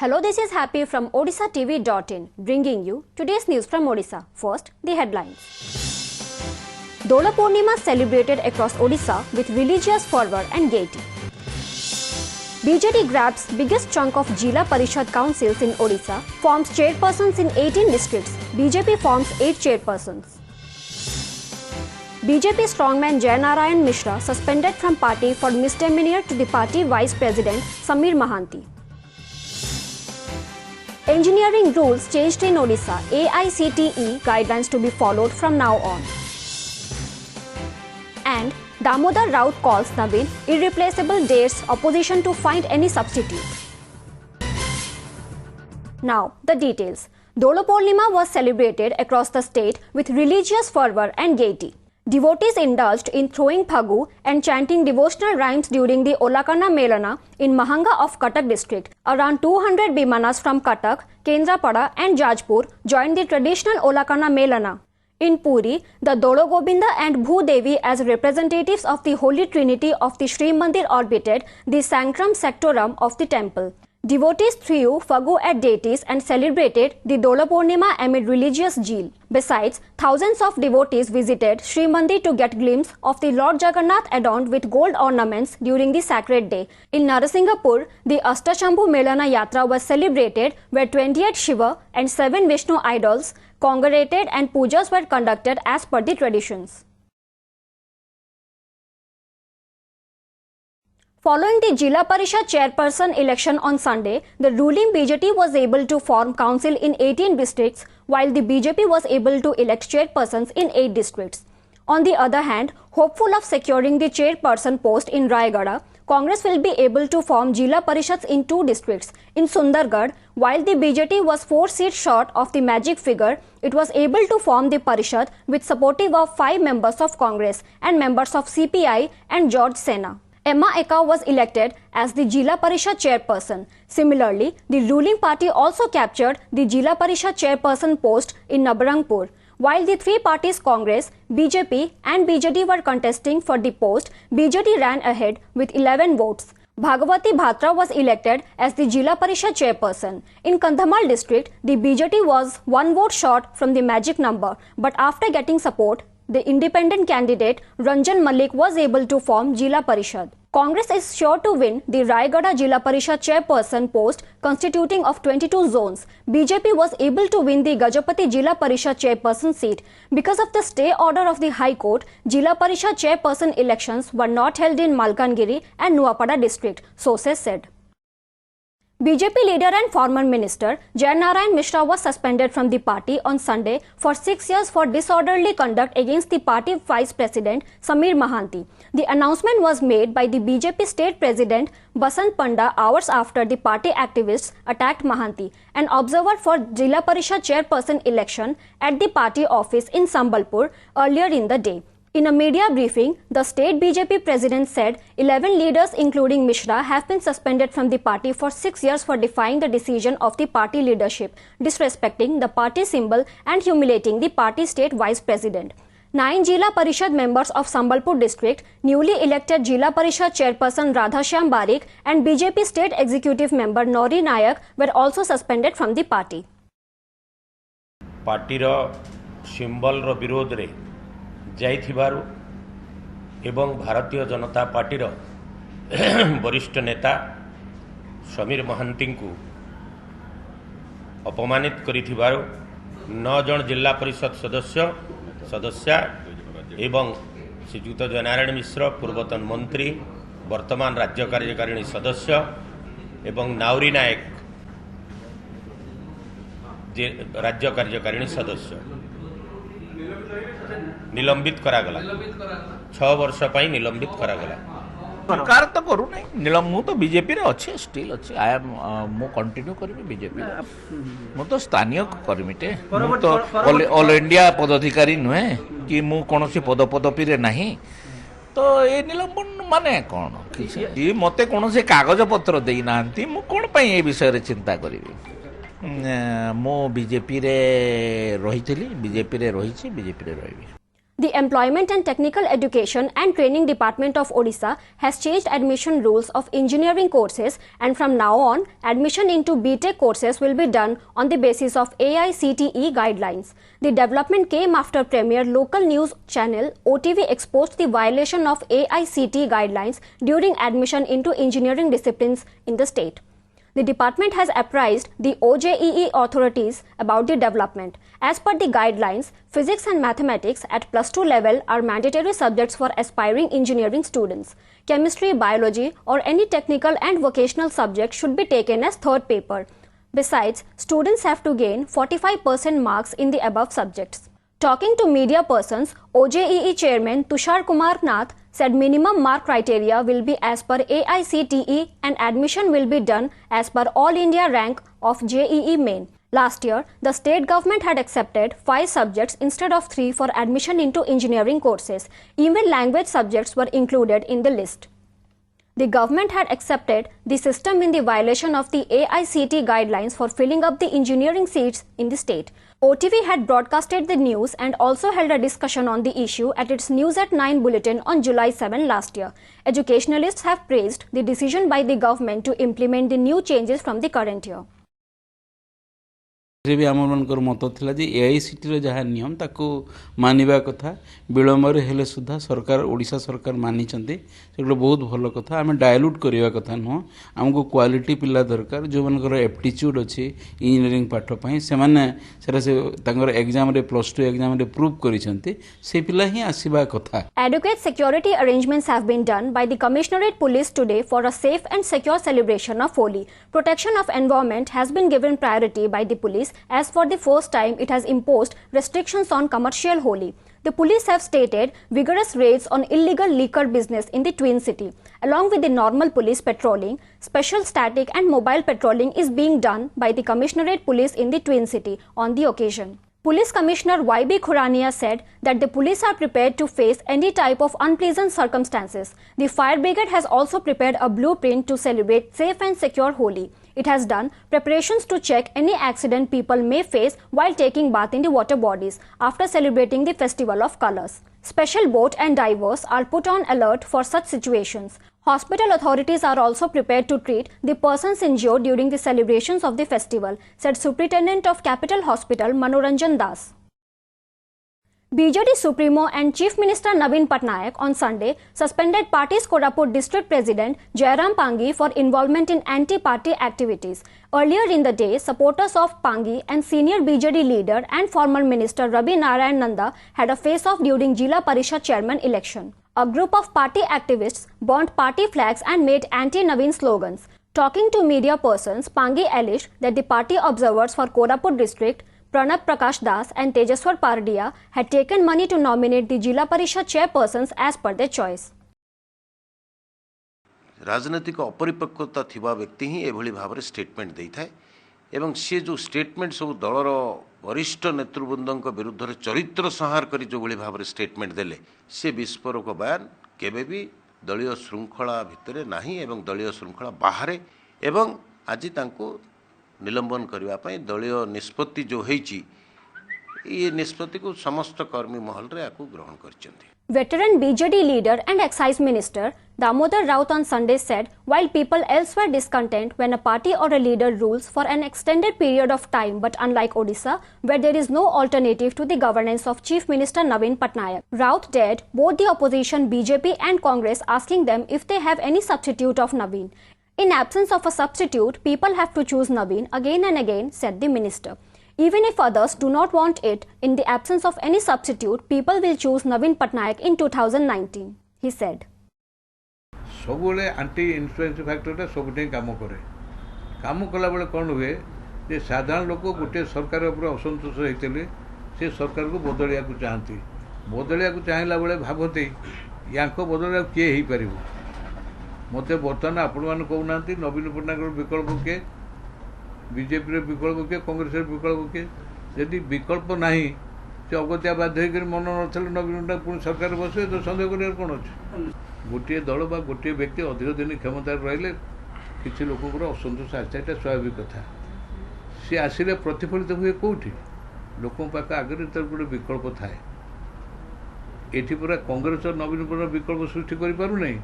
Hello, this is Happy from Odishatv.in, bringing you today's news from Odisha. First, the headlines. Dola Purnima celebrated across Odisha with religious fervor and gaiety. BJD grabs biggest chunk of Jila Parishad councils in Odisha, forms chairpersons in 18 districts. BJP forms 8 chairpersons. BJP strongman Jayanarayan Mishra suspended from party for misdemeanor to the party vice president Samir Mahanti. Engineering rules changed in Odisha. AICTE guidelines to be followed from now on. And Damodar Raut calls Naveen irreplaceable, dares opposition to find any substitute. Now the details. Dola Purnima was celebrated across the state with religious fervor and gaiety. Devotees indulged in throwing phagu and chanting devotional rhymes during the Olakana Melana in Mahanga of Cuttack district. Around 200 Bimanas from Cuttack, Kendrapada and Jajpur joined the traditional Olakana Melana. In Puri, the Dolo Govinda and Bhu Devi as representatives of the Holy Trinity of the Sri Mandir orbited the Sanctum Sanctorum of the temple. Devotees threw phagu at deities and celebrated the Dola Purnima amid religious zeal. Besides, thousands of devotees visited Sri Mandir to get glimpse of the Lord Jagannath adorned with gold ornaments during the sacred day. In Narasinghapur, the Astashambhu Melana Yatra was celebrated where 28 Shiva and 7 Vishnu idols congregated and pujas were conducted as per the traditions. Following the Jila Parishad chairperson election on Sunday, the ruling BJP was able to form council in 18 districts, while the BJP was able to elect chairpersons in 8 districts. On the other hand, hopeful of securing the chairperson post in Rayagada, Congress will be able to form Jila Parishads in 2 districts. In Sundargarh, while the BJP was 4 seats short of the magic figure, it was able to form the Parishad with supportive of 5 members of Congress and members of CPI and George Sena. Emma Eka was elected as the Jila Parishad chairperson. Similarly, the ruling party also captured the Jila Parishad chairperson post in Nabarangpur. While the 3 parties Congress, BJP and BJD were contesting for the post, BJD ran ahead with 11 votes. Bhagavati Bhatra was elected as the Jila Parishad chairperson. In Kandhamal district, the BJD was 1 vote short from the magic number, but after getting support, the independent candidate Ranjan Malik was able to form Jila Parishad. Congress is sure to win the Rayagada Jila Parishad chairperson post constituting of 22 zones. BJP was able to win the Gajapati Jila Parishad chairperson seat. Because of the stay order of the High Court, Jila Parishad chairperson elections were not held in Malkangiri and Nuapada district, sources said. BJP leader and former minister Jayanarayan Mishra was suspended from the party on Sunday for 6 years for disorderly conduct against the party vice president Samir Mahanti. The announcement was made by the BJP state president Basant Panda hours after the party activists attacked Mahanti, an observer for Jila Parishad chairperson election at the party office in Sambalpur earlier in the day. In a media briefing, the state BJP president said 11 leaders including Mishra have been suspended from the party for 6 years for defying the decision of the party leadership, disrespecting the party symbol and humiliating the party state vice president. 9 Jila Parishad members of Sambalpur district, newly elected Jila Parishad chairperson Radhashyam Barik and BJP state executive member Nori Nayak were also suspended from the party. Party ro symbol ro विरोध रे जाइथिबारु एवं Bharatiya Janata party रो वरिष्ठ नेता समीर महांती को अपमानित करिथिबारु 9 जन जिला परिषद सदस्य एवं श्रीयुक्त जयनारायण मिश्र पूर्वतन मंत्री वर्तमान राज्य कार्यकारिणी सदस्य एवं नाउरी नायक राज्य कार्यकारिणी सदस्य निलंबित करागला 6 वर्ष पाई निलंबित करागला सरकार तो करू नहीं निलंब तो बीजेपी रे अच्छे स्टिल अच्छे आई एम मु कंटिन्यू करबी बीजेपी मु तो स्थानीय कर्मीटे मु तो ऑल इंडिया पदाधिकारी नुहे कि मु कोनोसी पदपदपी रे नहीं तो ए निलंबन माने कोन कि मते कोनोसी कागज पत्र देई नांती मु कोन पई ए विषय रे चिंता करबी मु बीजेपी रे रहितली बीजेपी रे रहिछि बीजेपी रे रहबी. The Employment and Technical Education and Training Department of Odisha has changed admission rules of engineering courses, and from now on, admission into BTech courses will be done on the basis of AICTE guidelines. The development came after premier local news channel OTV exposed the violation of AICTE guidelines during admission into engineering disciplines in the state. The department has apprised the OJEE authorities about the development. As per the guidelines, physics and mathematics at +2 level are mandatory subjects for aspiring engineering students. Chemistry, biology, or any technical and vocational subject should be taken as third paper. Besides, students have to gain 45% marks in the above subjects. Talking to media persons, OJEE chairman Tushar Kumar Nath said minimum mark criteria will be as per AICTE and admission will be done as per All India rank of JEE Main. Last year, the state government had accepted 5 subjects instead of 3 for admission into engineering courses. Even language subjects were included in the list. The government had accepted the system in the violation of the AICTE guidelines for filling up the engineering seats in the state. OTV had broadcasted the news and also held a discussion on the issue at its News at 9 bulletin on July 7 last year. Educationalists have praised the decision by the government to implement the new changes from the current year. भी आम मनकर मत था AICTE जहाँ नियम ताको मानिबा कथा विलम्बर हेले सुधा सरकार ओडिशा सरकार मानिचंती से बहुत भल कथा आम डायल्यूट करवा कथा नुह आमको क्वालिटी पिला दरकार जो मनकर एप्टीट्यूड अच्छी इंजीनियरिंग पाठ पाई से माने से एग्जाम रे +2 एग्जाम रे प्रूव करिसंती से पिला ही आसीबा कथा. Adequate security arrangements have been done by the Commissionerate Police today for a safe and secure celebration of Holi. Protection of environment has been given priority by the police, as for the first time it has imposed restrictions on commercial Holi. The police have stated vigorous raids on illegal liquor business in the Twin City. Along with the normal police patrolling, special static and mobile patrolling is being done by the Commissionerate Police in the Twin City on the occasion. Police Commissioner YB Khurania said that the police are prepared to face any type of unpleasant circumstances. The fire brigade has also prepared a blueprint to celebrate safe and secure Holi. It has done preparations to check any accident people may face while taking bath in the water bodies after celebrating the festival of colors. Special boat and divers are put on alert for such situations. Hospital authorities are also prepared to treat the persons injured during the celebrations of the festival, said Superintendent of Capital Hospital Manoranjan Das. BJD Supremo and Chief Minister Naveen Patnaik on Sunday suspended party's Koraput District President Jairam Pangi for involvement in anti-party activities. Earlier in the day, supporters of Pangi and senior BJD leader and former Minister Rabi Narayan Nanda had a face-off during Jila Parishad chairman election. A group of party activists burnt party flags and made anti-Naveen slogans. Talking to media persons, Pangi alleged that the party observers for Koraput district, Pranab Prakash Das and Tejaswar Pardia, had taken money to nominate the Jila Parishad chairpersons as per their choice. राजनैतिक अपरिपक्वता थिबा व्यक्ति ही एभली भाव में statement दे थाए एवं सी जो statement सब दलर वरिष्ठ नेतृवृंद विरुद्ध चरित्र संहार कर जो भाव में स्टेटमेंट देले से विस्फोरक बयान केबे भी दलीय श्रृंखला भितर नाही एवं दलीय श्रृंखला बाहर एवं आज तांको निलंबन करने दलीय निष्पत्ति जो होईची ये निष्पत्ति को समस्त कर्मी महल रे आकु ग्रहण करचंती. Veteran BJD leader and excise minister Damodar Raut on Sunday said while people elsewhere discontent when a party or a leader rules for an extended period of time, but unlike Odisha where there is no alternative to the governance of Chief Minister Naveen Patnaik, Raut dared both the opposition BJP and Congress, asking them if they have any substitute of Naveen. In absence of a substitute, people have to choose Naveen again and again, said the minister. Even if others do not want it, in the absence of any substitute, people will choose Naveen Patnaik in 2019, he said. सबुले aunty influence factor सबुठे काम करे काम कला बेले कौन हुए जे साधारण लोक गोटे सरकार उपर असंतोष होते से सरकार को बदलिया चाहती बदलिया चाहला बेले भावती या बदलिया किए हो पार मत बर्तमान आपण मैंने कहूना नवीन पट्टनायक विकल्प किए बीजेपी विकल्प किए कांग्रेस विकल्प किए यदि विकल्प ना से अगत्या बाध्य मन ना नवीन पट्टनायक पुणी सरकार बसवे तो सन्देह कर कौन अच्छे गोटे दल बा गोटे व्यक्ति अधिक दिन क्षमता रही किसी लोक असंतोष आसा यहाँ स्वाभाविक कथा सी आसिले प्रतिफलित हुए कौटी लोक पाख आगे तर गोटे विकल्प थाए एठी पूरा कांग्रेस और नवीन पट्टनायक विकल्प सृष्टि करें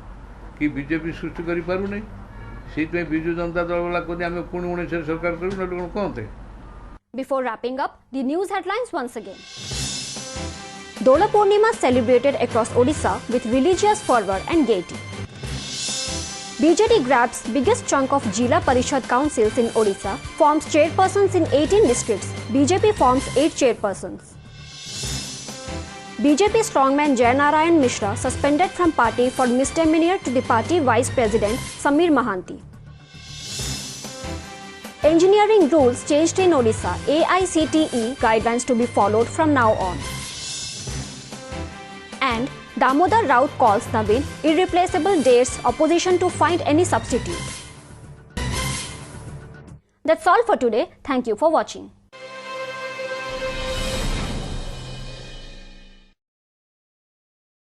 कि बीजेपी सृष्टि करें से विजु जनता दल वाला कहते आम पुणी 19 सरकार करूँ कहते। Before wrapping up, the news headlines once again. Dola Purnima celebrated across Odisha with religious fervor and gaiety. BJP grabs biggest chunk of Jila Parishad councils in Odisha, forms chairpersons in 18 districts. BJP forms 8 chairpersons. BJP strongman Jay Narayan Mishra suspended from party for misdemeanor to the party vice president Samir Mahanti. Engineering rules changed in Odisha. AICTE guidelines to be followed from now on. And Damodar Raut calls Naveen irreplaceable, dares opposition to find any substitute. That's all for today. Thank you for watching.